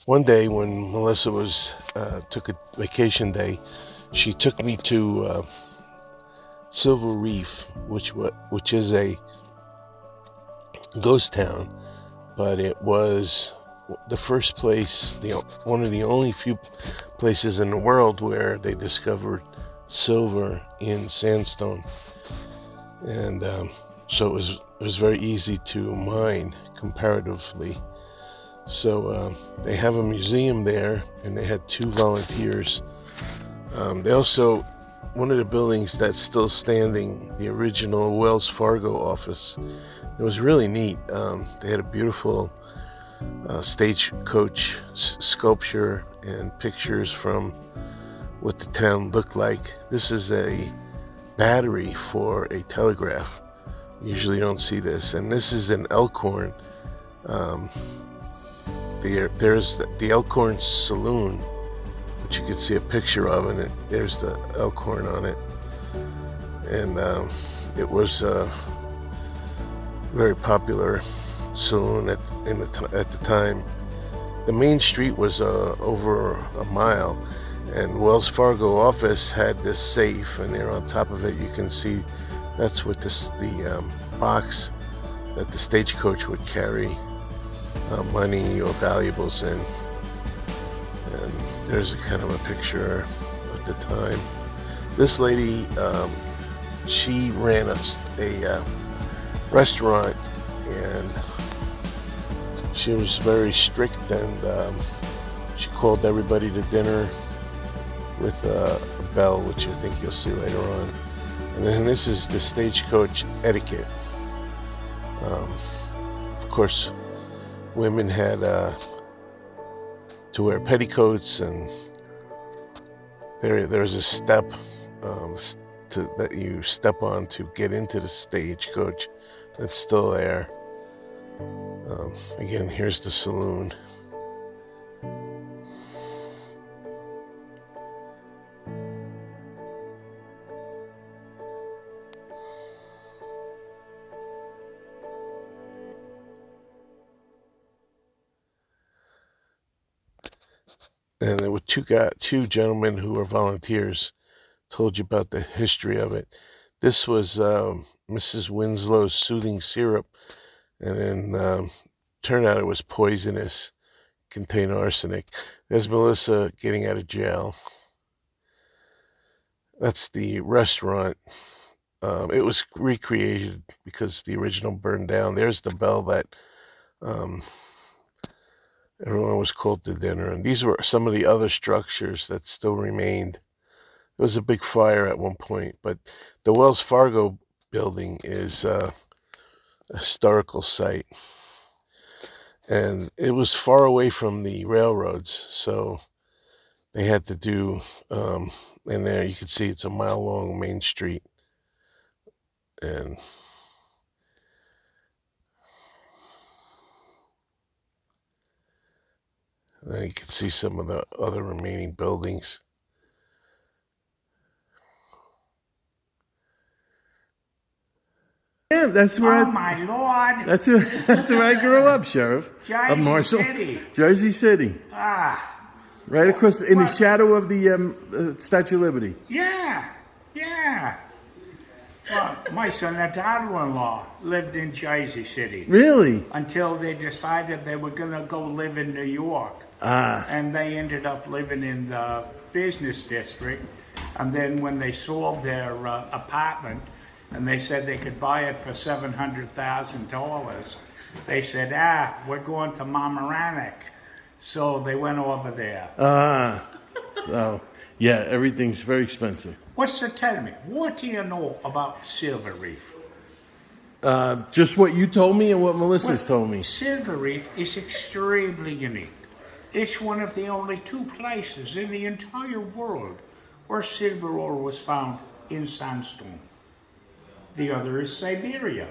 One day when Melissa was took a vacation day, she took me to Silver Reef, which is a ghost town, but it was the first place, one of the only few places in the world where they discovered silver in sandstone, and so it was very easy to mine comparatively. So they have a museum there, and they had two volunteers. They also, one of the buildings that's still standing, the original Wells Fargo office. It was really neat. They had a beautiful stagecoach sculpture and pictures from what the town looked like. This is a battery for a telegraph. Usually you don't see this. And this is an Elkhorn. There's the Elkhorn Saloon, which you can see a picture of, and there's the Elkhorn on it. And it was a very popular saloon at the time. The main street was over a mile, and Wells Fargo office had this safe, and there on top of it you can see that's what the box that the stagecoach would carry money or valuables in. And there's a kind of a picture at the time. This lady, she ran a restaurant, and she was very strict, and she called everybody to dinner with a bell, which I think you'll see later on. And then this is the stagecoach etiquette. Of course, women had to wear petticoats, and there's a step that you step on to get into the stagecoach. That's still there. Again, here's the saloon. And there were two gentlemen who were volunteers, told you about the history of it. This was Mrs. Winslow's soothing syrup, and then turned out it was poisonous, contained arsenic. There's Melissa getting out of jail. That's the restaurant. It was recreated because the original burned down. There's the bell that everyone was called to dinner. And these were some of the other structures that still remained. There was a big fire at one point, but the Wells Fargo building is a historical site. And it was far away from the railroads, so they had to do, and there you can see it's a mile-long main street. And then you can see some of the other remaining buildings. Yeah, that's where Oh my Lord! that's where I grew up, Sheriff. Of Jersey Marshall, City. Jersey City, Ah, right across in the shadow of the Statue of Liberty. yeah. Well, my son and daughter-in-law lived in Jersey City Really? until they decided they were going to go live in New York. Ah, And they ended up living in the business district. And then when they sold their apartment, and they said they could buy it for $700,000, they said, we're going to Mamaroneck. So they went over there. so yeah, everything's very expensive. Tell me, what do you know about Silver Reef? Just what you told me and what Melissa's told me. Silver Reef is extremely unique. It's one of the only two places in the entire world where silver ore was found in sandstone. The other is Siberia.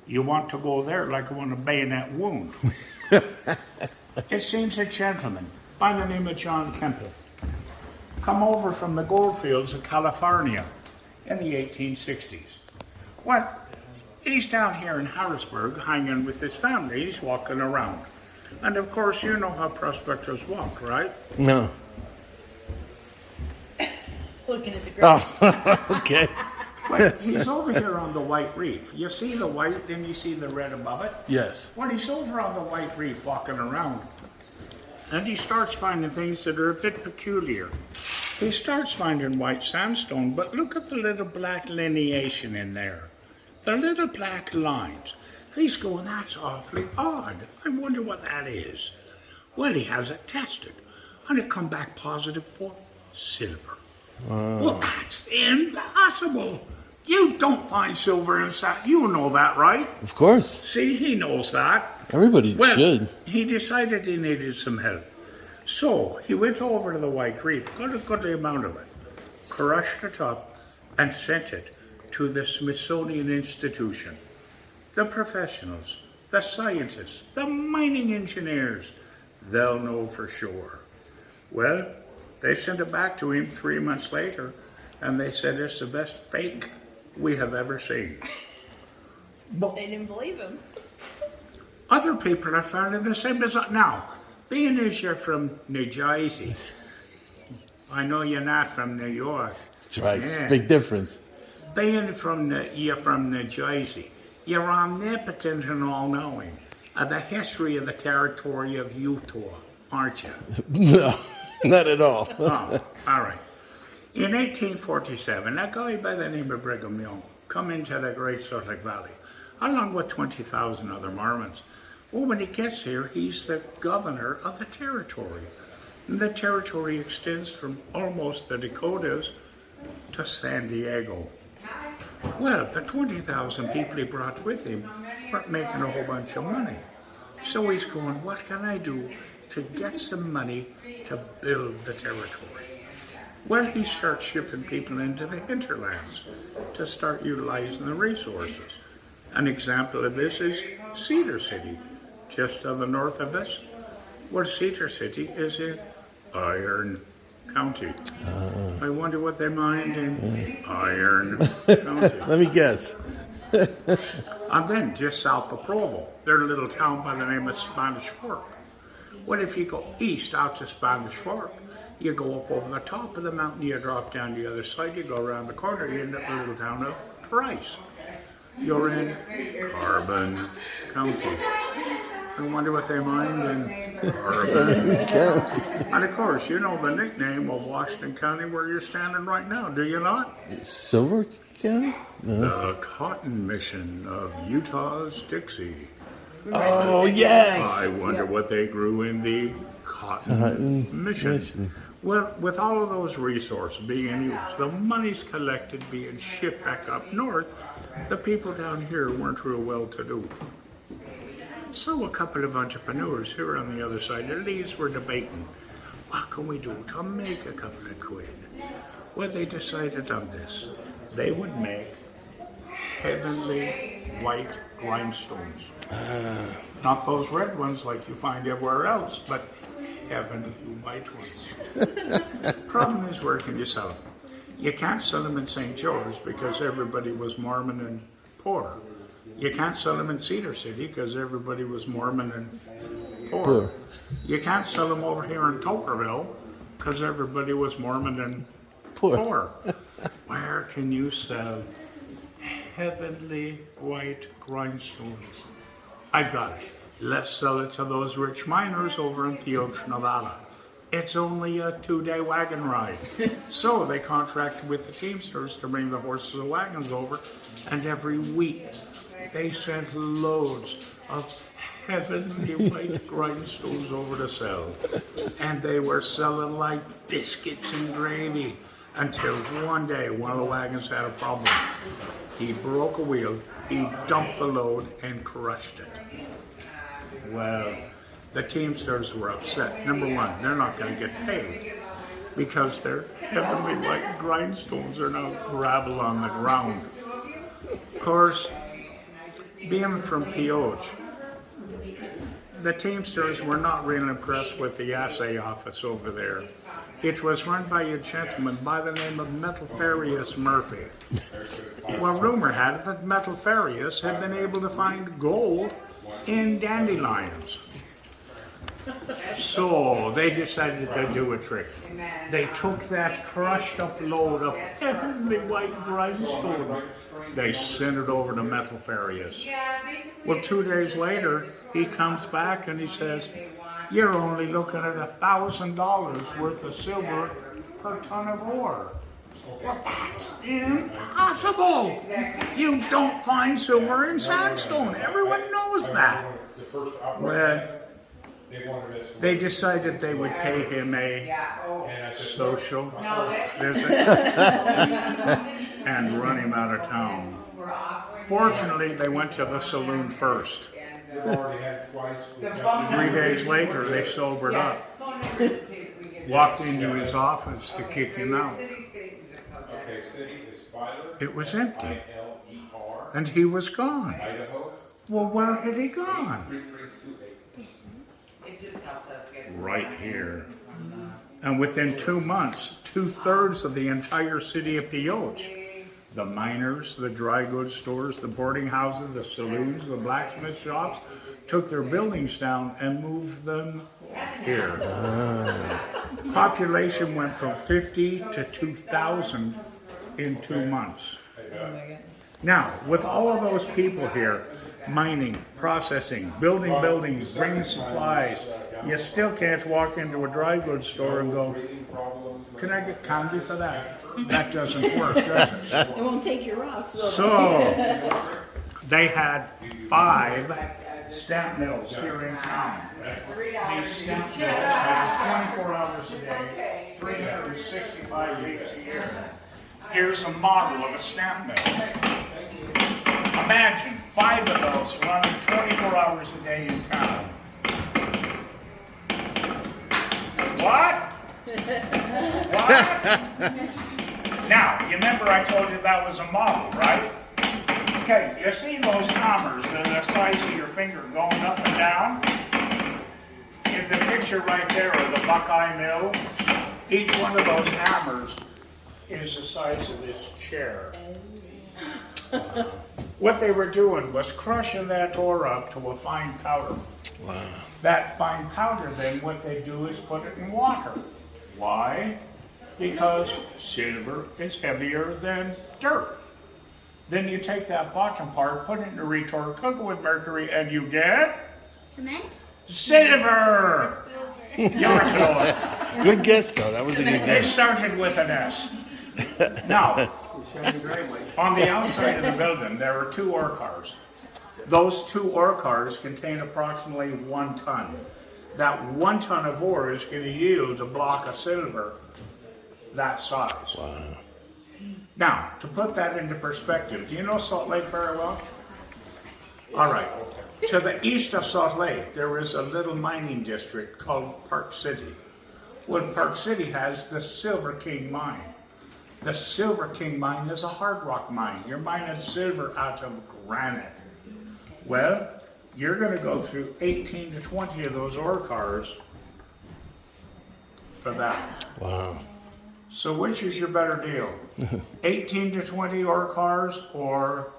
You want to go there like you want a bayonet wound. It seems a gentleman by the name of John Kemper come over from the goldfields of California in the 1860s. Well, he's down here in Harrisburg hanging with his family. He's walking around. And of course, you know how prospectors walk, right? No. Looking at the ground. Oh, okay. But he's over here on the White Reef. You see the white, then you see the red above it? Yes. Well, he's over on the White Reef walking around. And he starts finding things that are a bit peculiar. He starts finding white sandstone, but look at the little black lineation in there. The little black lines. He's going, that's awfully odd. I wonder what that is. Well, he has it tested, and it come back positive for silver. Well, that's impossible. You don't find silver in sand. You know that, right? Of course. See, he knows that. Everybody Well, should. he decided he needed some help. So he went over to the White Reef, got a goodly amount of it, crushed it up, and sent it to the Smithsonian Institution. The professionals, the scientists, the mining engineers, they'll know for sure. Well, they sent it back to him 3 months later, and they said it's the best fake we have ever seen. But They didn't believe him. other people have found it the same as now. Being as you're from New Jersey, I know you're not from New York. That's right. It's Yeah. a big difference. Being you're from New Jersey, you're omnipotent and all-knowing of the history of the territory of Utah, aren't you? No, not at all. Oh, all right. In 1847, a guy by the name of Brigham Young come into the Great Salt Lake Valley, along with 20,000 other Mormons. Well, when he gets here, he's the governor of the territory. And the territory extends from almost the Dakotas to San Diego. Well, the 20,000 people he brought with him weren't making a whole bunch of money. So he's going, what can I do to get some money to build the territory? Well, he starts shipping people into the hinterlands to start utilizing the resources. An example of this is Cedar City, just to the north of us. Well, Cedar City is in Iron County. I wonder what they mined in Iron County. Let me guess. And then just south of Provo, there's a little town by the name of Spanish Fork. Well, if you go east out to Spanish Fork, you go up over the top of the mountain, you drop down the other side, you go around the corner, you end up in the little town of Price. You're in Carbon County. I wonder what they mined in Carbon County. And of course, you know the nickname of Washington County where you're standing right now, do you not? Silver County? No. The Cotton Mission of Utah's Dixie. Oh, yes. I wonder what they grew in the Cotton Mission. Well, with all of those resources being used, the money's collected being shipped back up north, the people down here weren't real well-to-do. So a couple of entrepreneurs here on the other side of the leaves were debating, what can we do to make a couple of quid? Well, they decided on this. They would make heavenly white grindstones. Not those red ones like you find everywhere else, but heavenly white ones. Problem is, where can you sell them? You can't sell them in St. Joe's because everybody was Mormon and poor. You can't sell them in Cedar City because everybody was Mormon and poor. You can't sell them over here in Tokerville because everybody was Mormon and poor. Where can you sell heavenly white grindstones? I got it. Let's sell it to those rich miners over in Pioche, Nevada. It's only a 2-day wagon ride. So they contracted with the Teamsters to bring the horses and wagons over, and every week they sent loads of heavenly white grindstones over to sell. And they were selling like biscuits and gravy until one day one of the wagons had a problem. He broke a wheel, he dumped the load and crushed it. Well, the Teamsters were upset. Number one, they're not going to get paid because their heavenly white grindstones are now gravel on the ground. Of course, being from Pioche, the Teamsters were not really impressed with the assay office over there. It was run by a gentleman by the name of Metalfarius Murphy. Well, rumor had it that Metalfarius had been able to find gold in dandelions. So they decided to do a trick. They took that crushed up load of heavenly white grindstone. They sent it over to Metal Farias. Well, 2 days later, he comes back and he says, "You're only looking at $1,000 worth of silver per ton of ore." Well, that's impossible. You don't find silver in sandstone. Everyone knows that. Well, they decided they would pay him a social visit and run him out of town. Fortunately, they went to the saloon first. 3 days later, they sobered up, walked into his office to kick him out. It was empty, and he was gone. Well, where had he gone? Right here. And within 2 months, 2/3 of the entire city of Pioche, the miners, the dry goods stores, the boarding houses, the saloons, the blacksmith shops, took their buildings down and moved them here. Population went from 50 to 2,000 in 2 months. Now, with all of those people here, mining, processing, building buildings, bringing supplies, you still can't walk into a dry goods store and go, "Can I get candy for that?" That doesn't work, does it? It won't take your rocks. So, they had 5 stamp mills here in town. These stamp mills ran 24 hours a day, 365 weeks a year. Here's a model of a stamp mill. Imagine 5 of those running 24 hours a day in town. What? What? Now, you remember I told you that was a model, right? Okay, you see those hammers that are the size of your finger going up and down? In the picture right there of the Buckeye Mill, each one of those hammers is the size of this chair. What they were doing was crushing that ore up to a fine powder. Wow. That fine powder, then what they do is put it in water. Why? Because silver is heavier than dirt. Then you take that bottom part, put it in a retort, cook it with mercury, and you get Cement? silver. You're close. Good guess, though. That was a good It guess. started with an S. Now, on the outside of the building, there are 2 ore cars. Those 2 ore cars contain approximately 1 ton. That 1 ton of ore is going to yield a block of silver that size. Wow. Now, to put that into perspective, do you know Salt Lake very well? All right. To the east of Salt Lake, there is a little mining district called Park City. Well, Park City has the Silver King mine. The Silver King mine is a hard rock mine. You're mining silver out of granite. Well, you're going to go through 18 to 20 of those ore cars for that. Wow. So which is your better deal? 18 to 20 ore cars or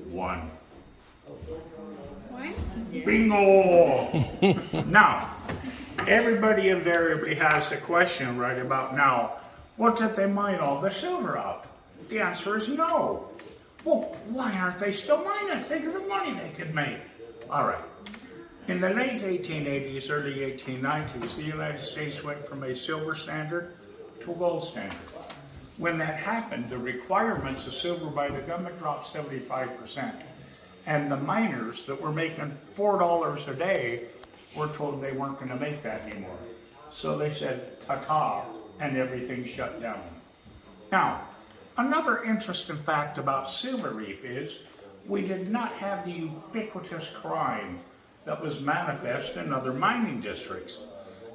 1? One? Bingo! Now, everybody invariably has the question right about now, what did they mine all the silver out? The answer is no. Well, why aren't they still mining? Think of the money they could make. All right. In the late 1880s, early 1890s, the United States went from a silver standard to a gold standard. When that happened, the requirements of silver by the government dropped 75%. And the miners that were making $4 a day were told they weren't going to make that anymore. So they said, ta-ta, and everything shut down. Now, another interesting fact about Silver Reef is we did not have the ubiquitous crime that was manifest in other mining districts.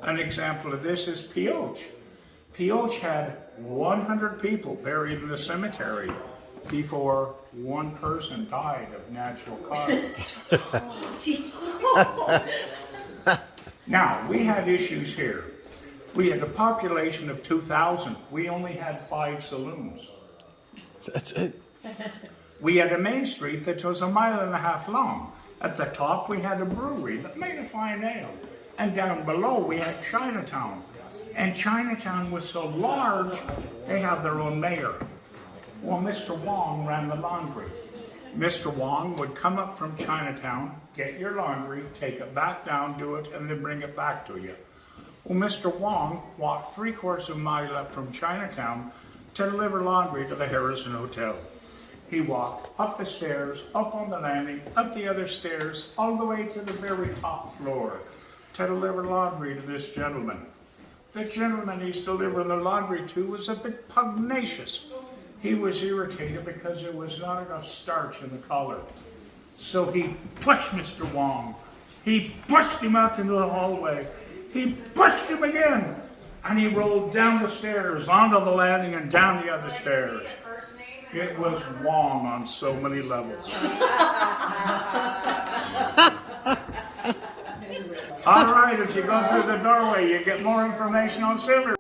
An example of this is Pioche. Pioche had 100 people buried in the cemetery before 1 person died of natural causes. Now, we had issues here. We had a population of 2,000. We only had 5 saloons. That's it. We had a main street that was 1.5 miles long. At the top, we had a brewery that made a fine ale. And down below we had Chinatown. And Chinatown was so large, they had their own mayor. Well, Mr. Wong ran the laundry. Mr. Wong would come up from Chinatown, get your laundry, take it back down, do it, and then bring it back to you. Well, Mr. Wong walked 3/4 of a mile up from Chinatown to deliver laundry to the Harrison Hotel. He walked up the stairs, up on the landing, up the other stairs, all the way to the very top floor to deliver laundry to this gentleman. The gentleman he's delivering the laundry to was a bit pugnacious. He was irritated because there was not enough starch in the collar. So he pushed Mr. Wong. He pushed him out into the hallway. He pushed him again. And he rolled down the stairs, onto the landing, and down the other stairs. It was Wong on so many levels. All right, if you go through the doorway, you get more information on Silver.